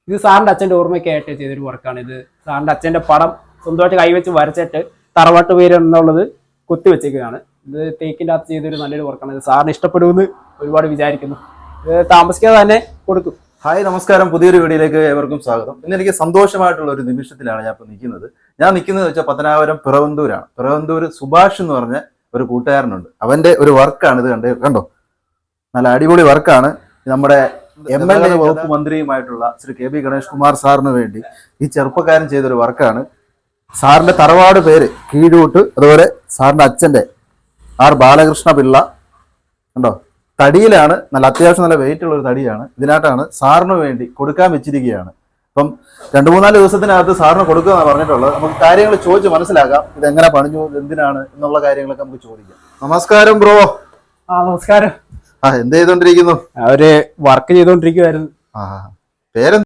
ഇത് സാറിന്റെ അച്ഛന്റെ ഓർമ്മയ്ക്കായിട്ട് ചെയ്തൊരു വർക്കാണ്. ഇത് സാറിന്റെ അച്ഛന്റെ പടം സ്വന്തമായിട്ട് കൈവച്ച് വരച്ചിട്ട് തറവാട്ട് പേര് എന്നുള്ളത് കുത്തിവെച്ചേക്കുകയാണ്. ഇത് തേക്കിന്റെ അകത്ത് ചെയ്തൊരു നല്ലൊരു വർക്കാണ്. ഇത് സാറിന് ഇഷ്ടപ്പെടുമെന്ന് ഒരുപാട് വിചാരിക്കുന്നു. ഇത് താമസിക്കാതെ തന്നെ കൊടുക്കും. ഹായ്, നമസ്കാരം. പുതിയൊരു വീഡിയോയിലേക്ക് ഏവർക്കും സ്വാഗതം. ഇന്ന് എനിക്ക് സന്തോഷമായിട്ടുള്ള ഒരു നിമിഷത്തിലാണ് ഞാൻ ഇപ്പോൾ നിൽക്കുന്നത്. ഞാൻ നിൽക്കുന്നത് വെച്ചാൽ പത്തനാപുരം പിറവന്തൂരാണ്. പിറവന്തൂർ സുഭാഷ് എന്ന് പറഞ്ഞ ഒരു കൂട്ടുകാരനുണ്ട്. അവന്റെ ഒരു വർക്കാണ് ഇത്. കണ്ടോ, നല്ല അടിപൊളി വർക്കാണ്. നമ്മുടെ MLA വകുപ്പ് മന്ത്രിയുമായിട്ടുള്ള ശ്രീ KB ഗണേഷ് കുമാർ സാറിന് വേണ്ടി ഈ ചെറുപ്പക്കാരൻ ചെയ്തൊരു വർക്കാണ്. സാറിന്റെ തറവാട് പേര് കീഴൂട്ട്, അതുപോലെ സാറിന്റെ അച്ഛന്റെ R ബാലകൃഷ്ണ പിള്ള. കണ്ടോ, തടിയിലാണ്, നല്ല അത്യാവശ്യം നല്ല വെയിറ്റ് ഉള്ള ഒരു തടിയാണ്. ഇതിനായിട്ടാണ് സാറിന് വേണ്ടി കൊടുക്കാൻ വെച്ചിരിക്കുകയാണ്. അപ്പം 2-3 ദിവസത്തിനകത്ത് സാറിന് കൊടുക്കുക എന്നാണ് പറഞ്ഞിട്ടുള്ളത്. നമുക്ക് കാര്യങ്ങൾ ചോദിച്ച് മനസ്സിലാക്കാം. ഇതെങ്ങനെ പണിഞ്ഞു, എന്തിനാണ് എന്നുള്ള കാര്യങ്ങളൊക്കെ നമുക്ക് ചോദിക്കാം. നമസ്കാരം ബ്രോ. നമസ്കാരം. എന്ത് ചെയ്തോണ്ടിരിക്കുന്നു? അവര് വർക്ക് ചെയ്തോണ്ടിരിക്കുവായിരുന്നു. പേരെന്ത്?